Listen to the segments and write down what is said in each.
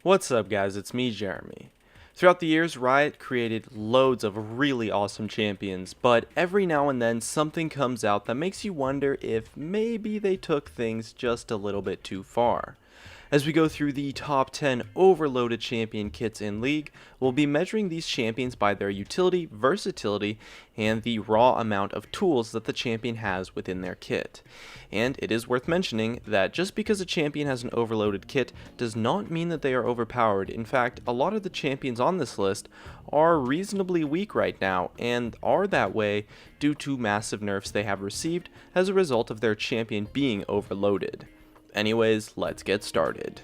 What's up guys, it's me Jeremy. Throughout the years, Riot created loads of really awesome champions, but every now and then something comes out that makes you wonder if maybe they took things just a little bit too far. As we go through the top 10 overloaded champion kits in League, we'll be measuring these champions by their utility, versatility, and the raw amount of tools that the champion has within their kit. And it is worth mentioning that just because a champion has an overloaded kit does not mean that they are overpowered. In fact, a lot of the champions on this list are reasonably weak right now, and are that way due to massive nerfs they have received as a result of their champion being overloaded. Anyways, let's get started.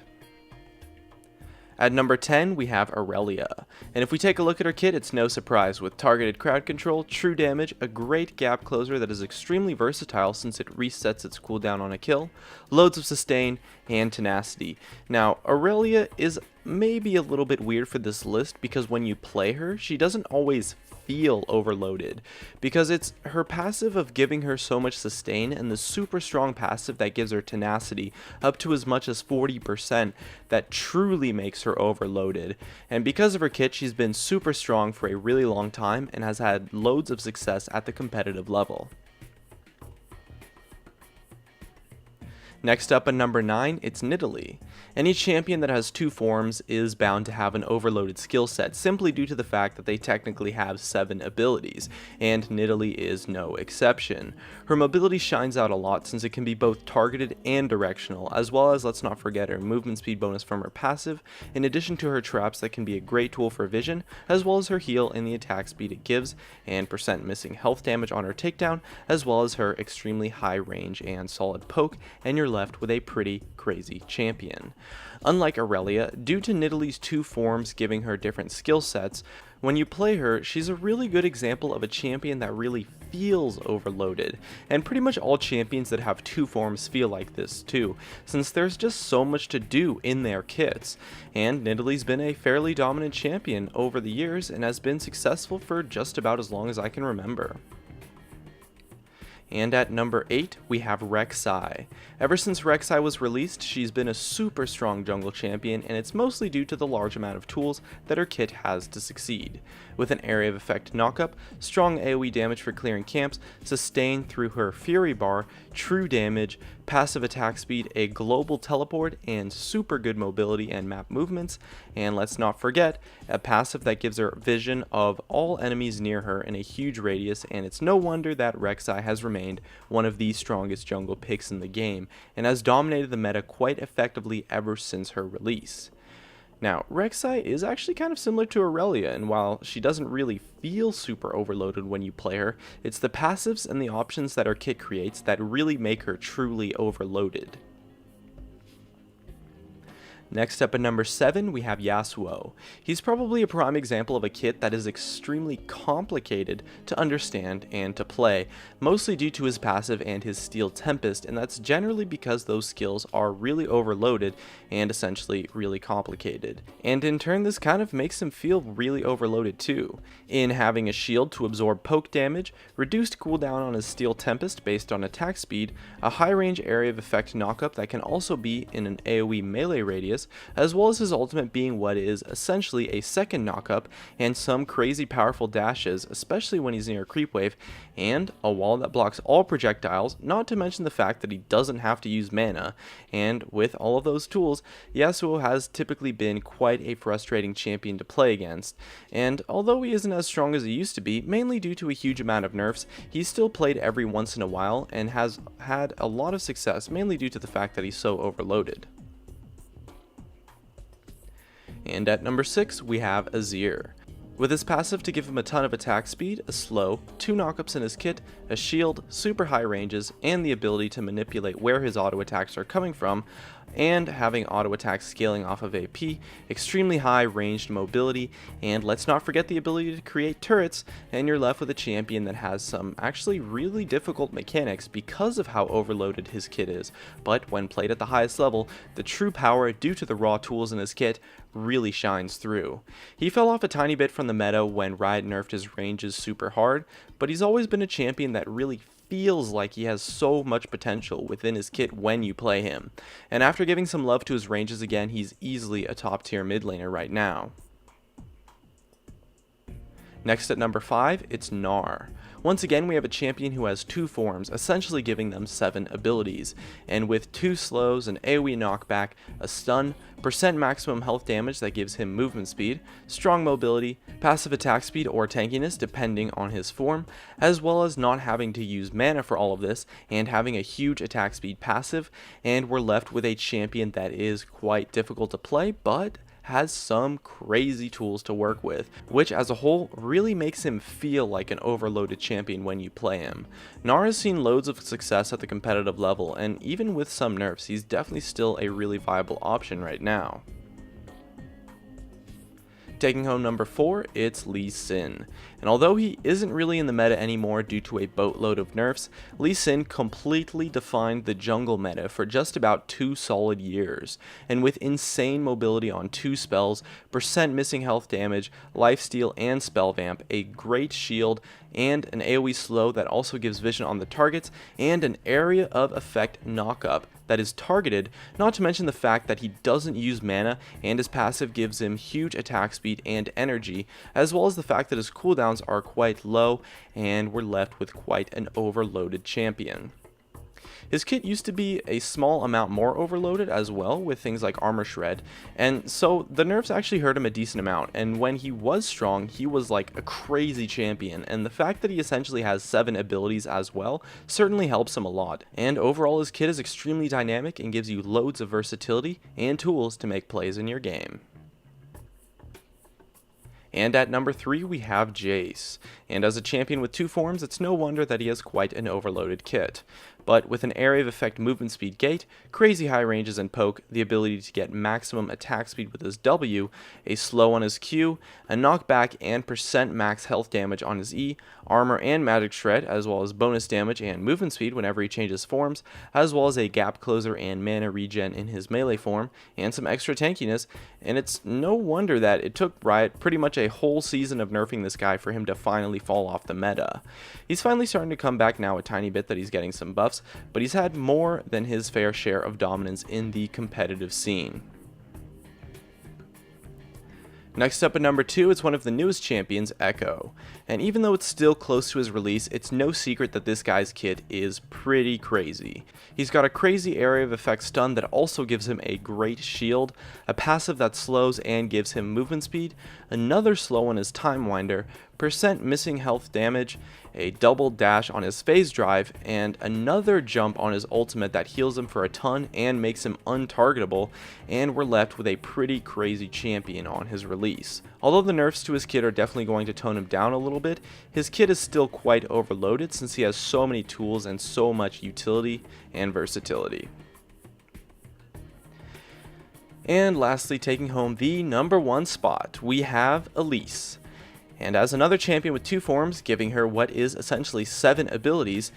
At number 10, we have Aurelia, and if we take a look at her kit, it's no surprise. With targeted crowd control, true damage, a great gap closer that is extremely versatile since it resets its cooldown on a kill, loads of sustain, and tenacity. Now, Aurelia is maybe a little bit weird for this list because when you play her, she doesn't always feel overloaded, because it's her passive of giving her so much sustain and the super strong passive that gives her tenacity up to as much as 40% that truly makes her overloaded. And because of her kit, she's been super strong for a really long time and has had loads of success at the competitive level. Next up at number 9, it's Nidalee. Any champion that has two forms is bound to have an overloaded skill set simply due to the fact that they technically have 7 abilities, and Nidalee is no exception. Her mobility shines out a lot since it can be both targeted and directional, as well as, let's not forget, her movement speed bonus from her passive, in addition to her traps that can be a great tool for vision, as well as her heal and the attack speed it gives, and percent missing health damage on her takedown, as well as her extremely high range and solid poke, and you're left with a pretty crazy champion. Unlike Aurelia, due to Nidalee's two forms giving her different skill sets, when you play her, she's a really good example of a champion that really feels overloaded, and pretty much all champions that have two forms feel like this too, since there's just so much to do in their kits, and Nidalee's been a fairly dominant champion over the years and has been successful for just about as long as I can remember. And at number 8, we have Rek'Sai. Ever since Rek'Sai was released, she's been a super strong jungle champion, and it's mostly due to the large amount of tools that her kit has to succeed. With an area of effect knockup, strong AoE damage for clearing camps, sustain through her Fury Bar, true damage, passive attack speed, a global teleport, and super good mobility and map movements, and let's not forget, a passive that gives her vision of all enemies near her in a huge radius, and it's no wonder that Rek'Sai has remained one of the strongest jungle picks in the game, and has dominated the meta quite effectively ever since her release. Now, Rek'Sai is actually kind of similar to Aurelia, and while she doesn't really feel super overloaded when you play her, it's the passives and the options that her kit creates that really make her truly overloaded. Next up at number 7, we have Yasuo. He's probably a prime example of a kit that is extremely complicated to understand and to play, mostly due to his passive and his Steel Tempest, and that's generally because those skills are really overloaded and essentially really complicated. And in turn, this kind of makes him feel really overloaded too, in having a shield to absorb poke damage, reduced cooldown on his Steel Tempest based on attack speed, a high range area of effect knockup that can also be in an AoE melee radius, as well as his ultimate being what is essentially a second knockup, and some crazy powerful dashes, especially when he's near a creep wave, and a wall that blocks all projectiles, not to mention the fact that he doesn't have to use mana. And with all of those tools, Yasuo has typically been quite a frustrating champion to play against, and although he isn't as strong as he used to be, mainly due to a huge amount of nerfs, he's still played every once in a while and has had a lot of success, mainly due to the fact that he's so overloaded. And at number 6, we have Azir. With his passive to give him a ton of attack speed, a slow, 2 knockups in his kit, a shield, super high ranges, and the ability to manipulate where his auto attacks are coming from, and having auto attacks scaling off of AP, extremely high ranged mobility, and let's not forget the ability to create turrets, and you're left with a champion that has some actually really difficult mechanics because of how overloaded his kit is, but when played at the highest level, the true power due to the raw tools in his kit really shines through. He fell off a tiny bit from the meta when Riot nerfed his ranges super hard, but he's always been a champion that really feels like he has so much potential within his kit when you play him. And after giving some love to his ranges again, he's easily a top tier mid laner right now. Next at number 5, it's Gnar. Once again, we have a champion who has 2 forms, essentially giving them 7 abilities, and with 2 slows, an AoE knockback, a stun, percent maximum health damage that gives him movement speed, strong mobility, passive attack speed or tankiness depending on his form, as well as not having to use mana for all of this, and having a huge attack speed passive, and we're left with a champion that is quite difficult to play, but has some crazy tools to work with, which as a whole really makes him feel like an overloaded champion when you play him. Gnar has seen loads of success at the competitive level, and even with some nerfs, he's definitely still a really viable option right now. Taking home number 4, it's Lee Sin. And although he isn't really in the meta anymore due to a boatload of nerfs, Lee Sin completely defined the jungle meta for just about 2 solid years. And with insane mobility on 2 spells, percent missing health damage, lifesteal and spell vamp, a great shield, and an AoE slow that also gives vision on the targets, and an area of effect knockup that is targeted, not to mention the fact that he doesn't use mana and his passive gives him huge attack speed and energy, as well as the fact that his cooldowns are quite low and we're left with quite an overloaded champion. His kit used to be a small amount more overloaded as well, with things like armor shred, and so the nerfs actually hurt him a decent amount, and when he was strong, he was like a crazy champion, and the fact that he essentially has 7 abilities as well certainly helps him a lot. And overall, his kit is extremely dynamic and gives you loads of versatility and tools to make plays in your game. And at number 3 we have Jace, and as a champion with 2 forms, it's no wonder that he has quite an overloaded kit. But with an area of effect movement speed gate, crazy high ranges and poke, the ability to get maximum attack speed with his W, a slow on his Q, a knockback and percent max health damage on his E, armor and magic shred, as well as bonus damage and movement speed whenever he changes forms, as well as a gap closer and mana regen in his melee form, and some extra tankiness, and it's no wonder that it took Riot pretty much a whole season of nerfing this guy for him to finally fall off the meta. He's finally starting to come back now a tiny bit that he's getting some buffs, but he's had more than his fair share of dominance in the competitive scene. Next up at number 2, it's one of the newest champions, Echo. And even though it's still close to his release, it's no secret that this guy's kit is pretty crazy. He's got a crazy area of effect stun that also gives him a great shield, a passive that slows and gives him movement speed, another slow on his time winder, percent missing health damage, a double dash on his phase drive, and another jump on his ultimate that heals him for a ton and makes him untargetable, and we're left with a pretty crazy champion on his release. Although the nerfs to his kit are definitely going to tone him down a little bit, his kit is still quite overloaded since he has so many tools and so much utility and versatility. And lastly, taking home the number 1 spot, we have Elise. And as another champion with 2 forms, giving her what is essentially 7 abilities,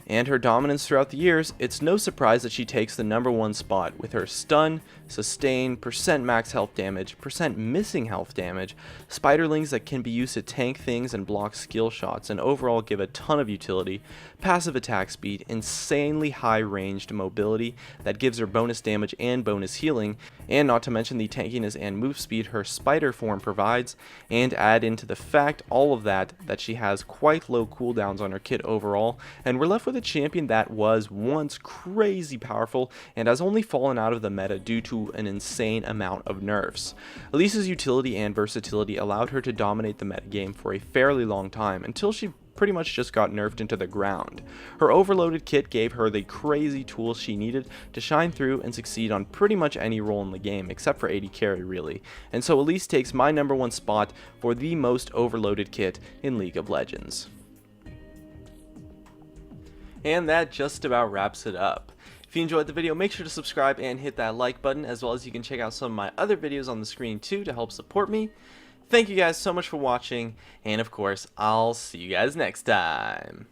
and her dominance throughout the years, it's no surprise that she takes the number 1 spot with her stun, sustain, percent max health damage, percent missing health damage, spiderlings that can be used to tank things and block skill shots, and overall give a ton of utility, passive attack speed, insanely high ranged mobility that gives her bonus damage and bonus healing, and not to mention the tankiness and move speed her spider form provides, and add into the fact all of that she has quite low cooldowns on her kit overall, and we're left with a champion that was once crazy powerful and has only fallen out of the meta due to an insane amount of nerfs. Elise's utility and versatility allowed her to dominate the metagame for a fairly long time until she pretty much just got nerfed into the ground. Her overloaded kit gave her the crazy tools she needed to shine through and succeed on pretty much any role in the game, except for AD carry really. And so Elise takes my number 1 spot for the most overloaded kit in League of Legends. And that just about wraps it up. If you enjoyed the video, make sure to subscribe and hit that like button, as well as you can check out some of my other videos on the screen too to help support me. Thank you guys so much for watching, and of course, I'll see you guys next time.